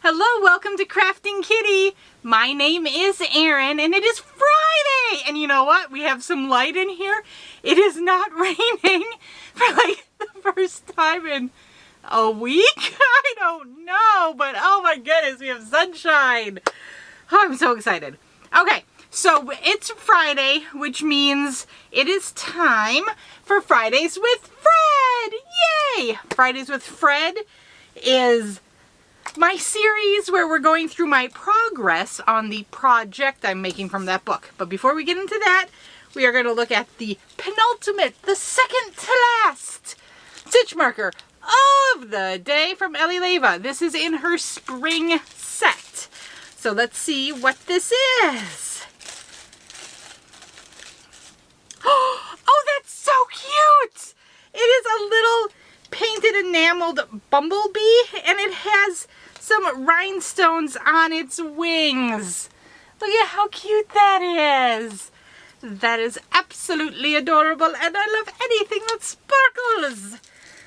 Hello, welcome to Krafting Kitty. My name is Erin and it is Friday. And you know what? We have some light in here. It is not raining for like the first time in a week. I don't know, but oh my goodness, we have sunshine. Oh, I'm so excited. Okay, so it's Friday, which means it is time for Fridays with Fred. Yay! Fridays with Fred is my series where we're going through my progress on the project I'm making from that book. But before we get into that, we are going to look at the penultimate, the second to last stitch marker of the day from Ellie Leva. This is in her spring set. So let's see what this is. Oh, that's so cute! It is a little painted enameled bumblebee and it has some rhinestones on its wings. Look at how cute that is. That is absolutely adorable and I love anything that sparkles.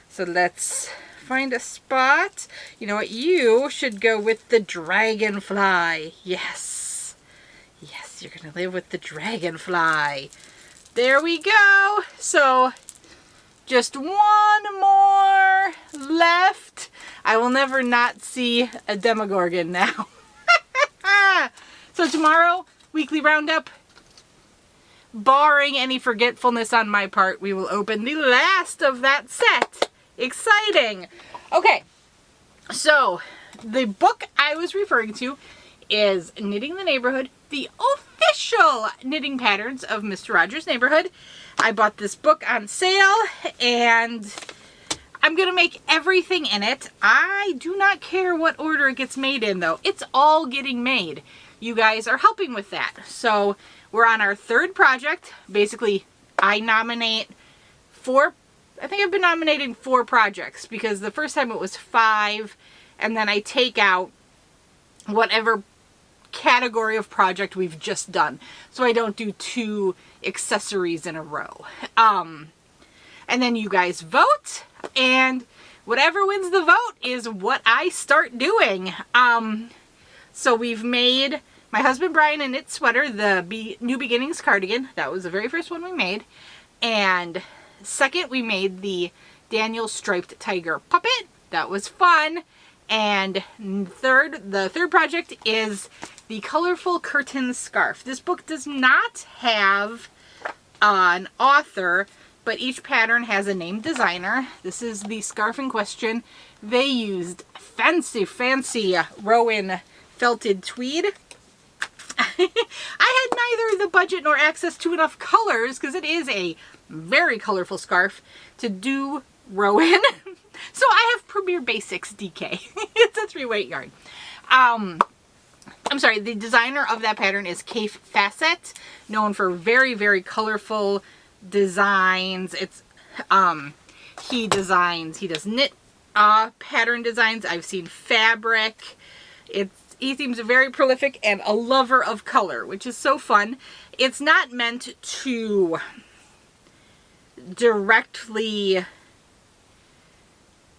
So let's find a spot. You know what? You should go with the dragonfly. Yes. Yes, you're going to live with the dragonfly. There we go. So just one more left. I will never not see a Demogorgon now. So tomorrow, weekly roundup. Barring any forgetfulness on my part, we will open the last of that set. Exciting. Okay, so the book I was referring to is Knitting the Neighborhood, the official knitting patterns of Mr. Rogers' Neighborhood. I bought this book on sale and I'm going to make everything in it. I do not care what order it gets made in though. It's all getting made. You guys are helping with that. So we're on our third project. Basically, I nominate I think I've been nominating 4 projects because the first time it was 5 and then I take out whatever category of project we've just done. So I don't do 2 accessories in a row. And then you guys vote and whatever wins the vote is what I start doing. So we've made my husband Brian a knit sweater, the New Beginnings cardigan. That was the very first one we made. And second, we made the Daniel striped tiger puppet. That was fun. And the third project is the colorful curtain scarf. This book does not have an author, but each pattern has a named designer. This is the scarf in question. They used fancy Rowan felted tweed. I had neither the budget nor access to enough colors because it is a very colorful scarf to do Rowan. So I have Premier Basics DK. It's a 3-weight yarn. I'm sorry, the designer of that pattern is Kafe Facet, known for very, very colorful designs. It's he does knit pattern designs. I've seen fabric. He seems very prolific and a lover of color, which is so fun. It's not meant to directly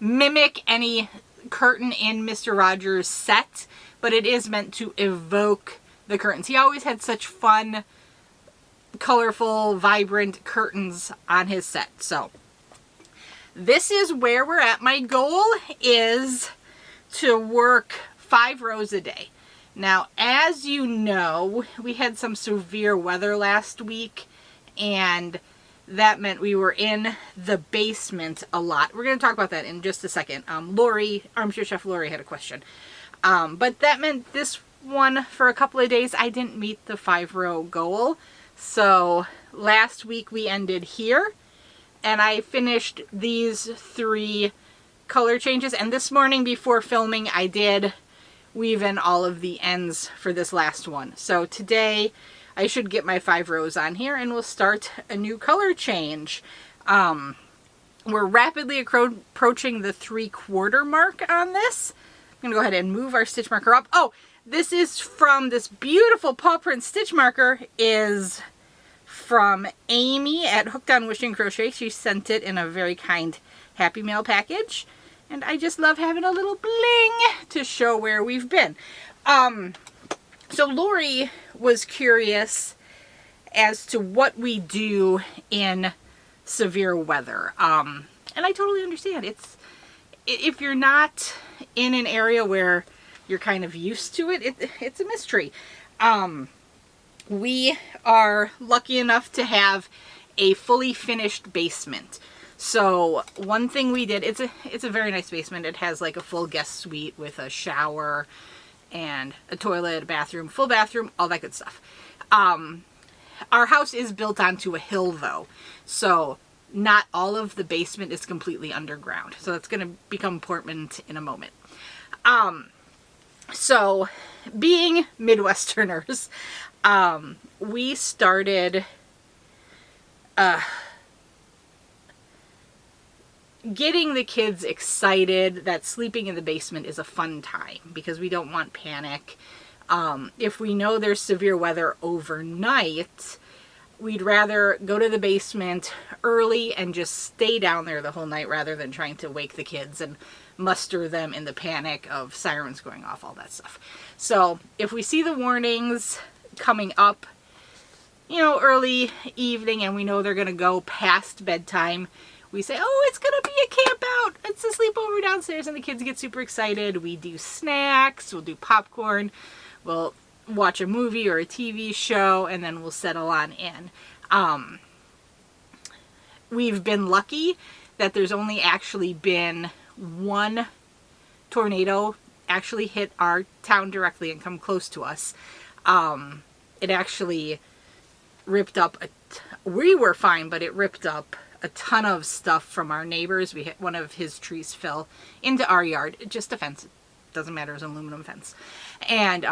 mimic any curtain in Mr. Rogers' set, but it is meant to evoke the curtains. He always had such fun, colorful, vibrant curtains on his set. So this is where we're at. My goal is to work 5 rows a day. Now, as you know, we had some severe weather last week and that meant we were in the basement a lot. We're going to talk about that in just a second. Lori, Armchair Chef Lori had a question. But that meant this one for a couple of days I didn't meet the 5-row goal. So last week we ended here and I finished these 3 color changes. And this morning before filming I did weave in all of the ends for this last one. So today I should get my 5 rows on here and we'll start a new color change. We're rapidly approaching the 3/4 mark on this. I'm going to go ahead and move our stitch marker up. Oh, this is from this beautiful paw print stitch marker is from Amy at Hooked on Wishing Crochet. She sent it in a very kind Happy Mail package. And I just love having a little bling to show where we've been. So Lori was curious as to what we do in severe weather. And I totally understand. If you're not in an area where you're kind of used to it, it's a mystery. We are lucky enough to have a fully finished basement. So one thing we did, it's a very nice basement. It has like a full guest suite with a shower and a toilet, a bathroom, full bathroom, all that good stuff. Our house is built onto a hill though, so not all of the basement is completely underground. So that's going to become important in a moment. So being Midwesterners, we started getting the kids excited that sleeping in the basement is a fun time because we don't want panic. If we know there's severe weather overnight, we'd rather go to the basement early and just stay down there the whole night rather than trying to wake the kids and muster them in the panic of sirens going off, all that stuff. So if we see the warnings coming up, you know, early evening and we know they're going to go past bedtime, we say, oh, it's going to be a camp out. It's a sleepover downstairs, and the kids get super excited. We do snacks, we'll do popcorn, we'll watch a movie or a TV show, and then we'll settle on in. We've been lucky that there's only actually been one tornado actually hit our town directly and come close to us. It actually ripped up, we were fine, but it ripped up a ton of stuff from our neighbors. We hit one of his trees fell into our yard. Just a fence. It doesn't matter. It's an aluminum fence. And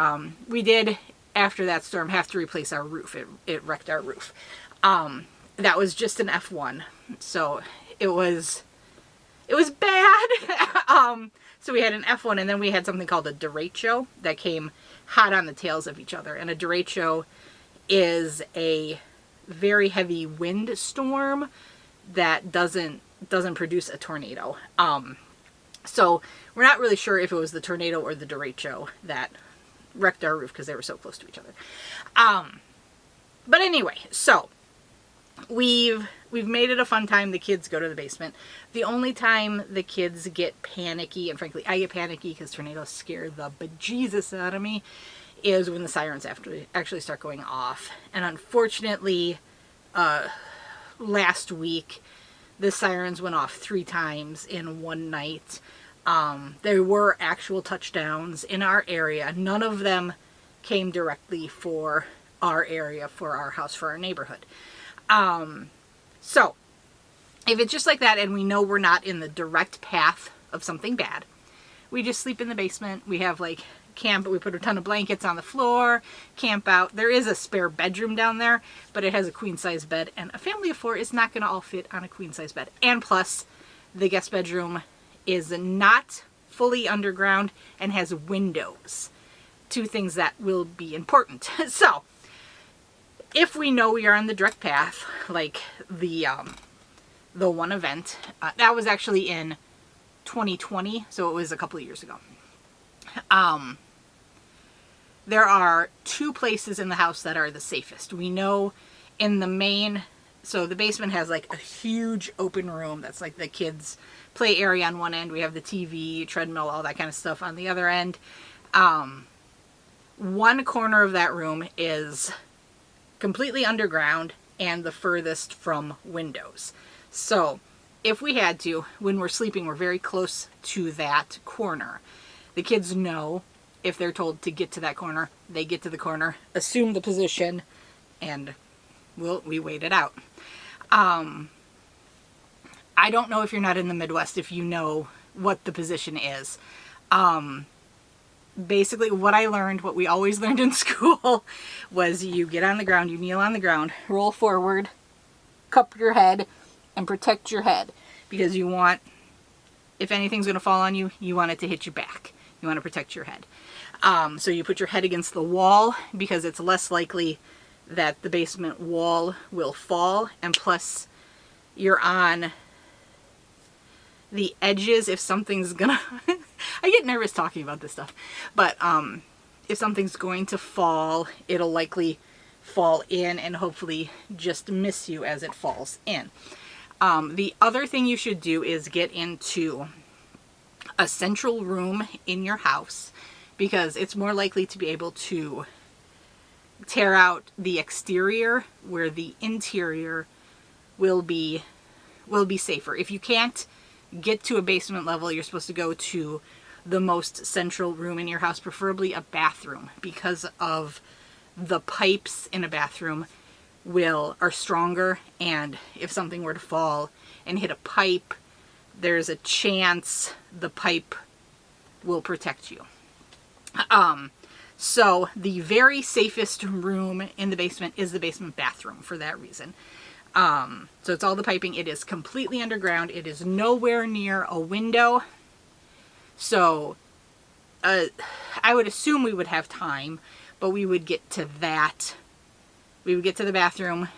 we did, after that storm, have to replace our roof. It wrecked our roof. That was just an F1. So it was bad. So we had an F1, and then we had something called a derecho that came hot on the tails of each other. And a derecho is a very heavy wind storm that doesn't produce a tornado. So we're not really sure if it was the tornado or the derecho that wrecked our roof because they were so close to each other. But anyway, so we've made it a fun time. The kids go to the basement. The only time the kids get panicky, and frankly I get panicky because tornadoes scare the bejesus out of me, is when the sirens actually start going off. And unfortunately, last week the sirens went off 3 times in one night. There were actual touchdowns in our area. None of them came directly for our area, for our house, for our neighborhood. So if it's just like that and we know we're not in the direct path of something bad, we just sleep in the basement. We have like camp, we put a ton of blankets on the floor, camp out. There is a spare bedroom down there, but it has a queen size bed, and a family of 4 is not going to all fit on a queen size bed. And plus, the guest bedroom is not fully underground and has windows. 2 things that will be important. So if we know we are on the direct path, like the one event, that was actually in 2020, so it was a couple of years ago. There are 2 places in the house that are the safest. We know in the main, so the basement has like a huge open room that's like the kids' play area on one end. We have the TV, treadmill, all that kind of stuff on the other end. One corner of that room is completely underground and the furthest from windows. So if we had to, when we're sleeping, we're very close to that corner. The kids know if they're told to get to that corner, they get to the corner, assume the position, and we wait it out. I don't know if you're not in the Midwest if you know what the position is. Basically what I learned, what we always learned in school, was you get on the ground, you kneel on the ground, roll forward, cup your head, and protect your head. Because you want, if anything's going to fall on you, you want it to hit your back. You want to protect your head. So you put your head against the wall because it's less likely that the basement wall will fall, and plus you're on the edges, if something's gonna, I get nervous talking about this stuff, but if something's going to fall, it'll likely fall in and hopefully just miss you as it falls in. The other thing you should do is get into a central room in your house, because it's more likely to be able to tear out the exterior where the interior will be safer. If you can't get to a basement level, you're supposed to go to the most central room in your house, preferably a bathroom, because of the pipes in a bathroom are stronger, and if something were to fall and hit a pipe, there's a chance the pipe will protect you. So the very safest room in the basement is the basement bathroom for that reason. So it's all the piping. It is completely underground. It is nowhere near a window. So I would assume we would have time, but we would get to that. We would get to the bathroom,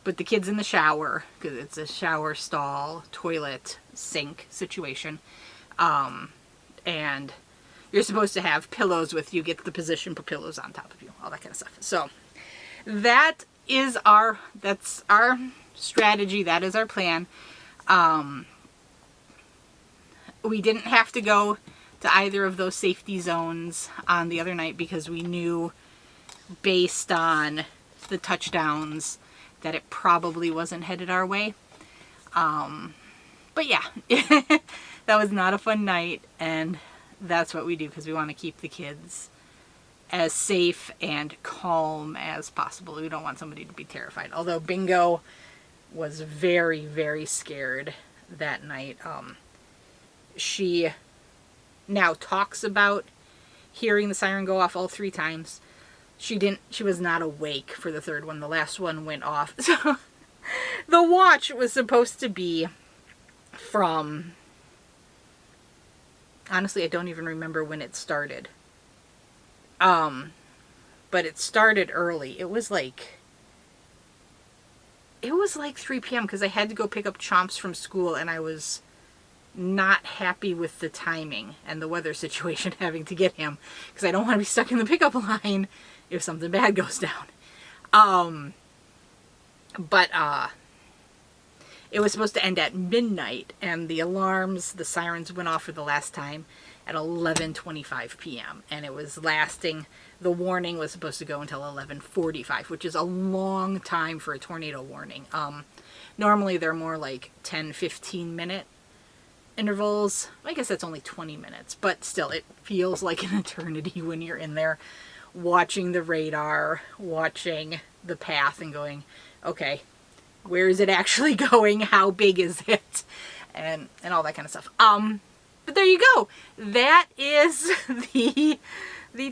put the kids in the shower, because it's a shower stall, toilet, sink situation. And you're supposed to have pillows with you, get the position, put pillows on top of you, all that kind of stuff. So that's our strategy. That is our plan. We didn't have to go to either of those safety zones on the other night because we knew, based on the touchdowns, that it probably wasn't headed our way. But yeah, that was not a fun night, and that's what we do because we want to keep the kids as safe and calm as possible. We don't want somebody to be terrified. Although Bingo was very, very scared that night. She now talks about hearing the siren go off all 3 times. She was not awake for the third one. The last one went off. So the watch was supposed to be from, honestly, I don't even remember when it started. But it started early. It was like 3 p.m. because I had to go pick up Chomps from school, and I was not happy with the timing and the weather situation, having to get him, because I don't want to be stuck in the pickup line if something bad goes down. But it was supposed to end at midnight, and the sirens went off for the last time at 11:25 p.m. and it was lasting. The warning was supposed to go until 11:45, which is a long time for a tornado warning. Normally they're more like 10-15 minute intervals. I guess that's only 20 minutes, but still, it feels like an eternity when you're in there watching the radar, watching the path, and going, okay, where is it actually going? How big is it? And all that kind of stuff. But there you go. That is the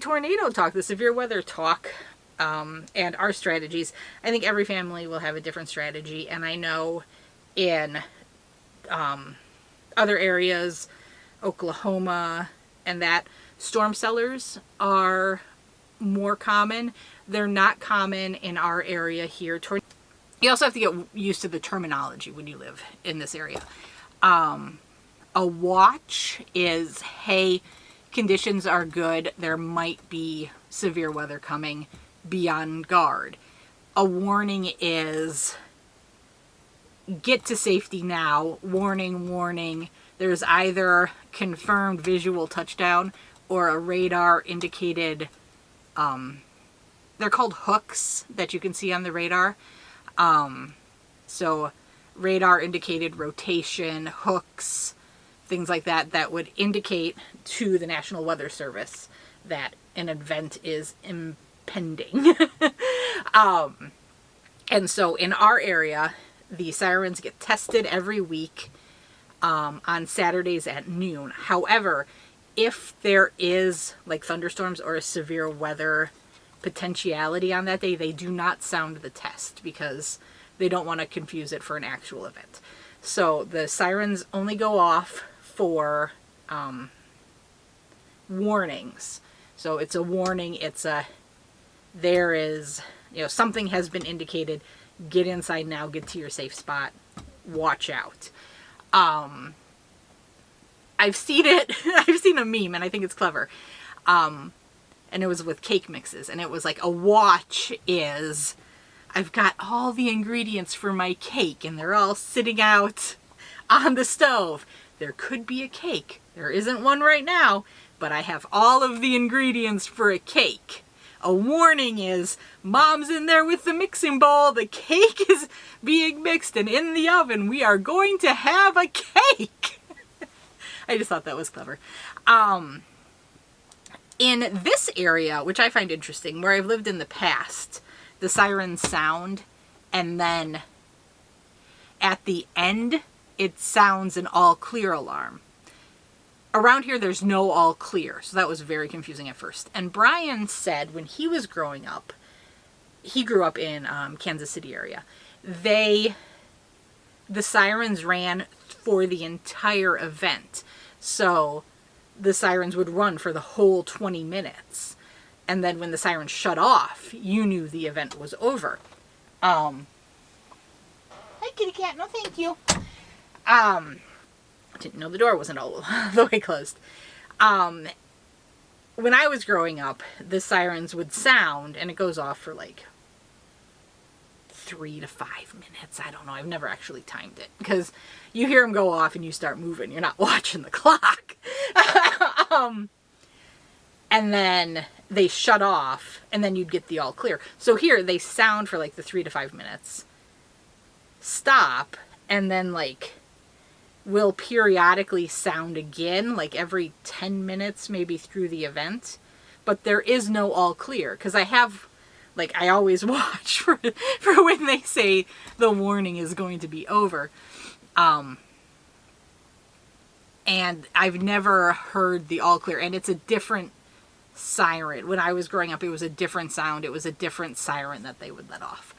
tornado talk, the severe weather talk, and our strategies. I think every family will have a different strategy, and I know in other areas, Oklahoma, and that, storm cellars are more common. They're not common in our area here. You also have to get used to the terminology when you live in this area. A watch is, hey, conditions are good, there might be severe weather coming, be on guard. A warning is, get to safety now, warning, warning. There's either confirmed visual touchdown or a radar indicated, they're called hooks that you can see on the radar. So radar indicated rotation, hooks, things like that, that would indicate to the National Weather Service that an event is impending. And so in our area, the sirens get tested every week on Saturdays at noon. However, if there is like thunderstorms or a severe weather potentiality on that day, they do not sound the test because they don't want to confuse it for an actual event. So the sirens only go off for warnings. So it's a warning, there is, something has been indicated, get inside now, get to your safe spot, watch out. I've seen it. I've seen a meme and I think it's clever. And it was with cake mixes, and it was like, a watch is, I've got all the ingredients for my cake and they're all sitting out on the stove. There could be a cake. There isn't one right now, but I have all of the ingredients for a cake. A warning is, Mom's in there with the mixing bowl. The cake is being mixed, and in the oven we are going to have a cake. I just thought that was clever. In this area, which I find interesting, where I've lived in the past, the sirens sound, and then at the end, it sounds an all clear alarm. Around here, there's no all clear, so that was very confusing at first. And Brian said when he was growing up, he grew up in Kansas City area, the sirens ran for the entire event. So the sirens would run for the whole 20 minutes. And then when the sirens shut off, you knew the event was over. Hi, kitty cat. No, thank you. Didn't know the door wasn't all the way closed. When I was growing up, the sirens would sound, and it goes off for like 3 to 5 minutes. I don't know. I've never actually timed it, because you hear them go off and you start moving. You're not watching the clock. And then they shut off, and then you'd get the all clear. So here they sound for like the 3 to 5 minutes, stop, and then like will periodically sound again, like every 10 minutes maybe through the event. But there is no all clear, because I have, like, I always watch for when they say the warning is going to be over. And I've never heard the all clear, and it's a different siren. When I was growing up, it was a different sound. It was a different siren that they would let off.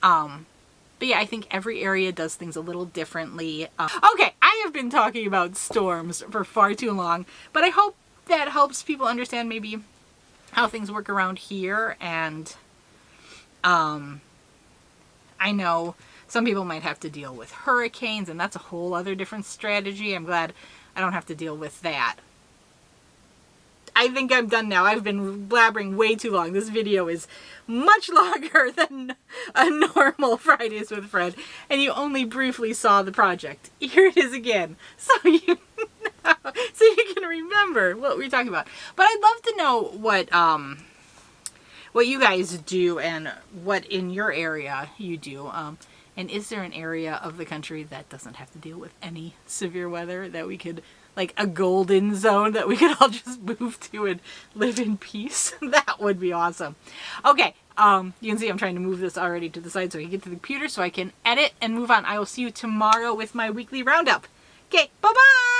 But yeah, I think every area does things a little differently. Okay, I have been talking about storms for far too long, but I hope that helps people understand maybe how things work around here. And I know some people might have to deal with hurricanes, and that's a whole other different strategy. I'm glad I don't have to deal with that. I think I'm done now. I've been blabbering way too long. This video is much longer than a normal Fridays with Fred, and you only briefly saw the project. Here it is again, so you can remember what we're talking about. But I'd love to know what you guys do and what in your area you do. And is there an area of the country that doesn't have to deal with any severe weather, that we could, like a golden zone that we could all just move to and live in peace? That would be awesome. Okay, you can see I'm trying to move this already to the side so I can get to the computer so I can edit and move on. I will see you tomorrow with my weekly roundup. Okay, bye-bye!